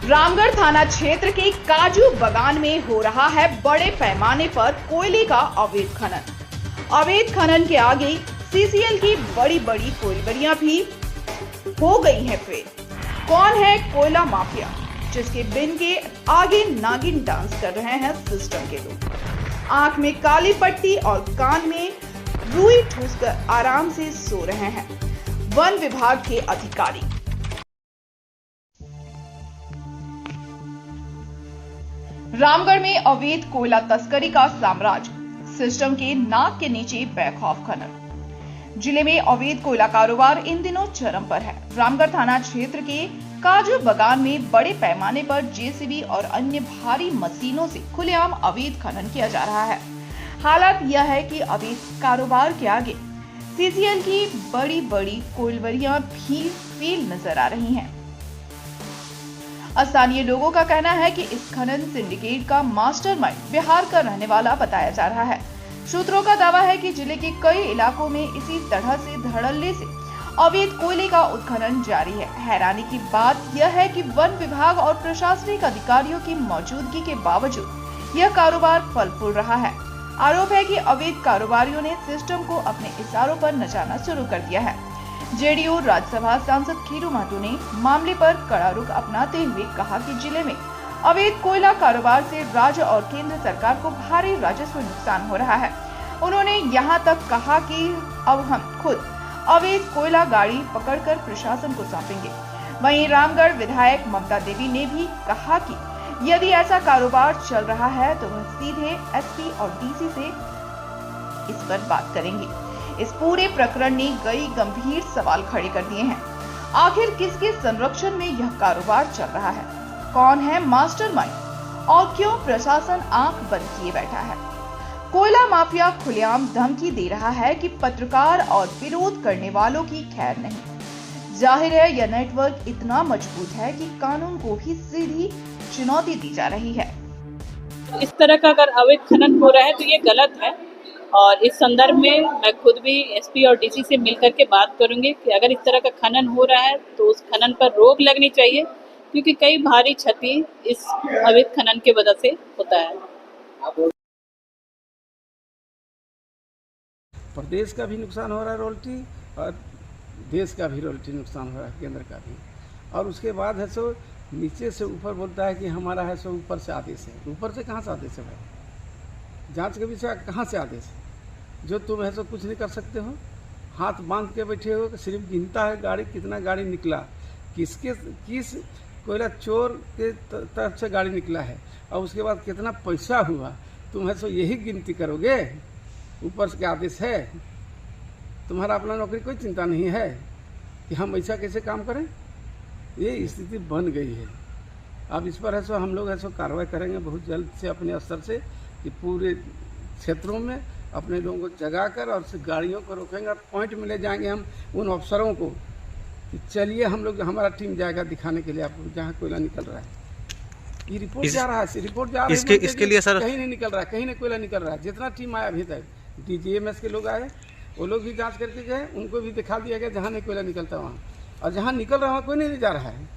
रामगढ़ थाना क्षेत्र के काजू बागान में हो रहा है बड़े पैमाने पर कोयले का अवैध खनन। अवैध खनन के आगे सीसीएल की बड़ी बड़ी कोयलबरियां भी हो गई हैं फेल। कौन है कोयला माफिया, जिसके बिन के आगे नागिन डांस कर रहे हैं सिस्टम के लोग। आंख में काली पट्टी और कान में रुई ठूसकर आराम से सो रहे हैं वन विभाग के अधिकारी। रामगढ़ में अवैध कोयला तस्करी का साम्राज्य, सिस्टम के नाक के नीचे बेखौफ खनन। जिले में अवैध कोयला कारोबार इन दिनों चरम पर है। रामगढ़ थाना क्षेत्र के काजू बागान में बड़े पैमाने पर जेसीबी और अन्य भारी मशीनों से खुलेआम अवैध खनन किया जा रहा है। हालात यह है कि अवैध कारोबार के आगे सीसीएल की बड़ी बड़ी कोयलबरियां भी फेल नजर आ रही हैं। स्थानीय लोगों का कहना है कि इस खनन सिंडिकेट का मास्टरमाइंड बिहार का रहने वाला बताया जा रहा है। सूत्रों का दावा है कि जिले के कई इलाकों में इसी तरह से धड़ल्ले से अवैध कोयले का उत्खनन जारी है। हैरानी की बात यह है कि वन विभाग और प्रशासनिक अधिकारियों की मौजूदगी के बावजूद यह कारोबार फल फूल रहा है। आरोप है कि अवैध कारोबारियों ने सिस्टम को अपने इशारों पर नचाना शुरू कर दिया है। जेडीयू राज्यसभा सांसद खीरू महतो ने मामले पर कड़ा रुख अपनाते हुए कहा कि जिले में अवैध कोयला कारोबार से राज्य और केंद्र सरकार को भारी राजस्व नुकसान हो रहा है। उन्होंने यहां तक कहा कि अब हम खुद अवैध कोयला गाड़ी पकड़कर प्रशासन को सौंपेंगे। वहीं रामगढ़ विधायक ममता देवी ने भी कहा कि यदि ऐसा कारोबार चल रहा है तो वह सीधे एसपी और डीसी से इस पर बात करेंगे। इस पूरे प्रकरण ने कई गंभीर सवाल खड़े कर दिए हैं। आखिर किसके संरक्षण में यह कारोबार चल रहा है? कौन है मास्टरमाइंड और क्यों प्रशासन आंख बंद किए बैठा है? कोयला माफिया खुलेआम धमकी दे रहा है कि पत्रकार और विरोध करने वालों की खैर नहीं। जाहिर है यह नेटवर्क इतना मजबूत है कि कानून को भी सीधी चुनौती दी जा रही है। इस तरह का अगर अवैध खनन हो रहा है तो ये गलत है और इस संदर्भ में मैं खुद भी एसपी और डीसी से मिलकर के बात करूंगी कि अगर इस तरह का खनन हो रहा है तो उस खनन पर रोक लगनी चाहिए, क्योंकि कई भारी क्षति इस अवैध खनन के वजह से होता है। प्रदेश का भी नुकसान हो रहा है रॉयल्टी, और देश का भी रॉयल्टी नुकसान हो रहा है, केंद्र का भी। और उसके बाद है सो नीचे से ऊपर बोलता है कि हमारा है सो ऊपर से आदेश है। ऊपर से कहाँ से आदेश है भाई? जांच के विषय कहाँ से आदेश है? जो तुम है सो कुछ नहीं कर सकते हो, हाथ बांध के बैठे हो। सिर्फ गिनता है गाड़ी, कितना गाड़ी निकला, किस कोयला चोर के तरफ से गाड़ी निकला है, और उसके बाद कितना पैसा हुआ। तुम है सो यही गिनती करोगे? ऊपर से आदेश है? तुम्हारा अपना नौकरी कोई चिंता नहीं है कि हम ऐसा कैसे काम करें? ये स्थिति बन गई है। अब इस पर है सो हम लोग है सो कार्रवाई करेंगे बहुत जल्द से अपने स्तर से, कि पूरे क्षेत्रों में अपने लोगों को जगाकर और गाड़ियों को रोकेंगे और पॉइंट में ले जाएंगे हम उन अफसरों को कि चलिए हम लोग, हमारा टीम जाएगा दिखाने के लिए आपको जहाँ कोयला निकल रहा है। ये रिपोर्ट जा रहा है, रिपोर्ट जा रहा है इसके लिए सर कहीं नहीं निकल रहा है, कहीं नहीं कोयला निकल रहा है। जितना टीम आया अभी तक, डीजीएमएस के लोग आए, वो लोग भी जांच करके गए, उनको भी दिखा दिया गया जहाँ नहीं कोयला निकलता वहाँ, और जहाँ निकल रहा है कोई नहीं जा रहा है।